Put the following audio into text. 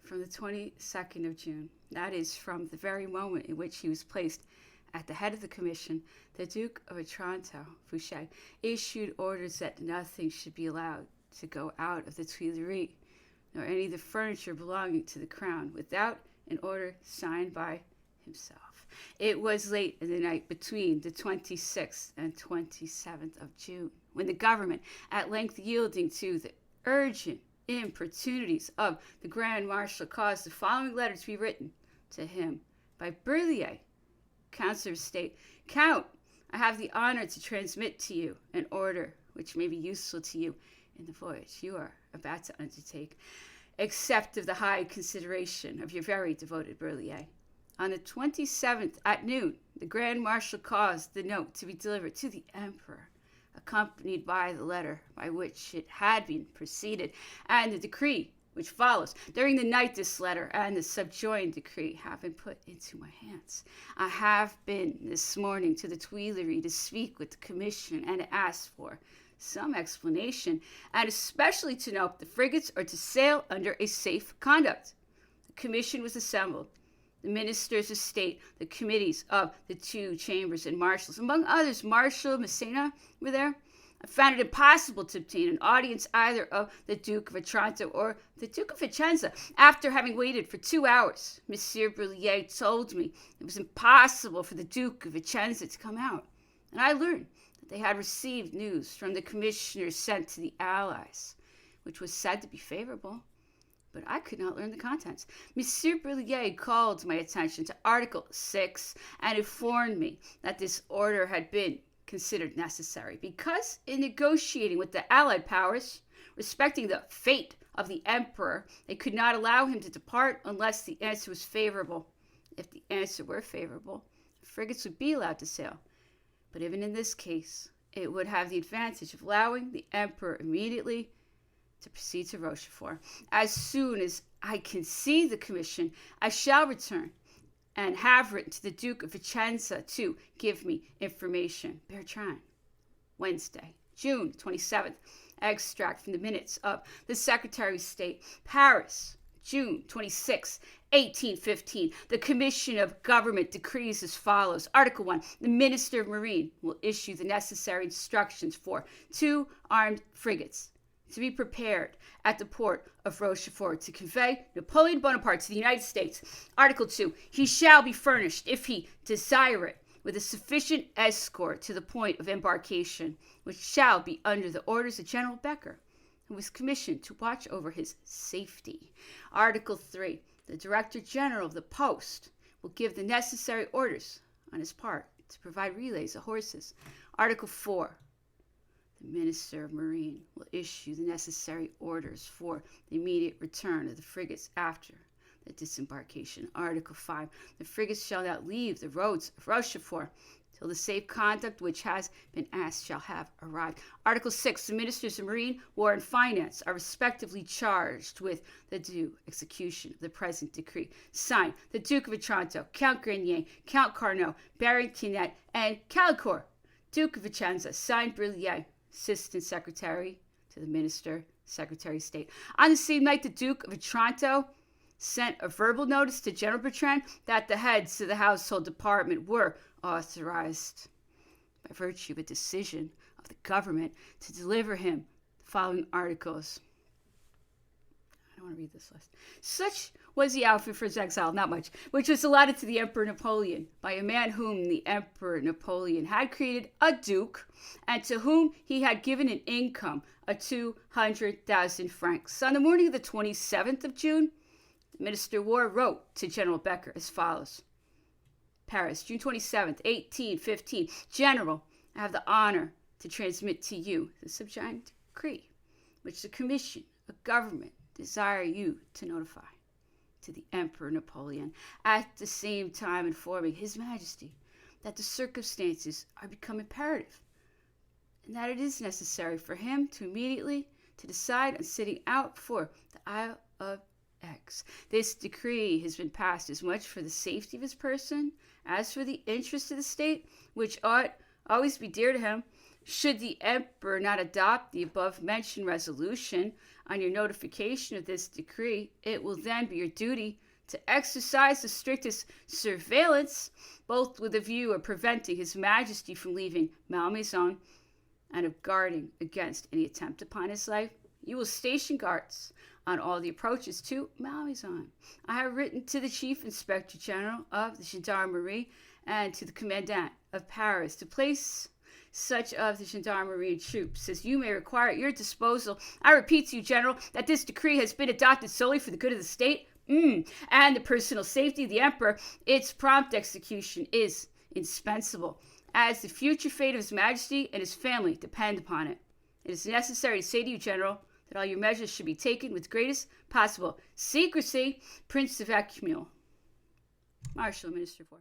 from the 22nd of June, that is, from the very moment in which he was placed at the head of the commission, the Duke of Otranto, Fouché, issued orders that nothing should be allowed to go out of the Tuileries, nor any of the furniture belonging to the crown, without an order signed by himself. It was late in the night between the 26th and 27th of June, when the government, at length yielding to the urgent importunities of the Grand Marshal, caused the following letter to be written to him by Berlier, Councillor of State. Count, I have the honor to transmit to you an order which may be useful to you in the voyage you are about to undertake, except of the high consideration of your very devoted Berlier. On the 27th at noon, the Grand Marshal caused the note to be delivered to the Emperor, accompanied by the letter by which it had been preceded, and the decree which follows. During the night, this letter and the subjoined decree have been put into my hands. I have been this morning to the Tuileries to speak with the commission and to ask for some explanation, and especially to know if the frigates are to sail under a safe conduct. The commission was assembled. The ministers of state, the committees of the two chambers, and marshals, among others, Marshal Massena, were there. I found it impossible to obtain an audience either of the Duke of Otranto or the Duke of Vicenza. After having waited for 2 hours, Monsieur Berlier told me it was impossible for the Duke of Vicenza to come out, and I learned that they had received news from the commissioners sent to the Allies, which was said to be favorable, but I could not learn the contents. Monsieur Berlier called my attention to Article 6 and informed me that this order had been considered necessary because in negotiating with the Allied powers respecting the fate of the Emperor, they could not allow him to depart unless the answer was favorable. If the answer were favorable, the frigates would be allowed to sail. But even in this case, it would have the advantage of allowing the Emperor immediately to proceed to Rochefort. As soon as I can see the commission, I shall return and have written to the Duke of Vicenza to give me information. Bertrand, Wednesday, June 27th. Extract from the minutes of the Secretary of State. Paris, June 26, 1815. The Commission of Government decrees as follows. Article 1. The Minister of Marine will issue the necessary instructions for 2 armed frigates to be prepared at the port of Rochefort to convey Napoleon Bonaparte to the United States. Article 2. He shall be furnished, if he desire it, with a sufficient escort to the point of embarkation, which shall be under the orders of General Becker, who was commissioned to watch over his safety. Article 3. The Director General of the Post will give the necessary orders on his part to provide relays of horses. Article 4. The Minister of Marine will issue the necessary orders for the immediate return of the frigates after the disembarkation. Article 5. The frigates shall not leave the roads of Rochefort till the safe conduct which has been asked shall have arrived. Article 6. The Ministers of Marine, War, and Finance are respectively charged with the due execution of the present decree. Signed, the Duke of Otranto, Count Grenier, Count Carnot, Baron Quinet, and Caulaincourt, Duke of Vicenza. Signed, Berlier, Assistant Secretary to the Minister, Secretary of State. On the same night, the Duke of Otranto sent a verbal notice to General Bertrand that the heads of the household department were authorized by virtue of a decision of the government to deliver him the following articles. I don't want to read this list. Such was the outfit for his exile, not much, which was allotted to the Emperor Napoleon by a man whom the Emperor Napoleon had created a duke and to whom he had given an income of 200,000 francs. On the morning of the 27th of June, the Minister of War wrote to General Becker as follows. Paris, June 27th, 1815. General, I have the honor to transmit to you the subjoined decree, which the Commission of Government desire you to notify to the Emperor Napoleon, at the same time informing His Majesty that the circumstances are become imperative, and that it is necessary for him to immediately to decide on setting out for the Isle of X. This decree has been passed as much for the safety of his person as for the interest of the state, which ought always be dear to him. Should the Emperor not adopt the above-mentioned resolution on your notification of this decree, it will then be your duty to exercise the strictest surveillance, both with a view of preventing His Majesty from leaving Malmaison and of guarding against any attempt upon his life. You will station guards on all the approaches to Malmaison. I have written to the Chief Inspector General of the Gendarmerie and to the Commandant of Paris to place such of the gendarmerie troops as you may require at your disposal. I repeat to you, General, that this decree has been adopted solely for the good of the state and the personal safety of the Emperor. Its prompt execution is indispensable, as the future fate of His Majesty and his family depend upon it. It is necessary to say to you, General, that all your measures should be taken with greatest possible secrecy. Prince of Ecumul, Marshal, Minister for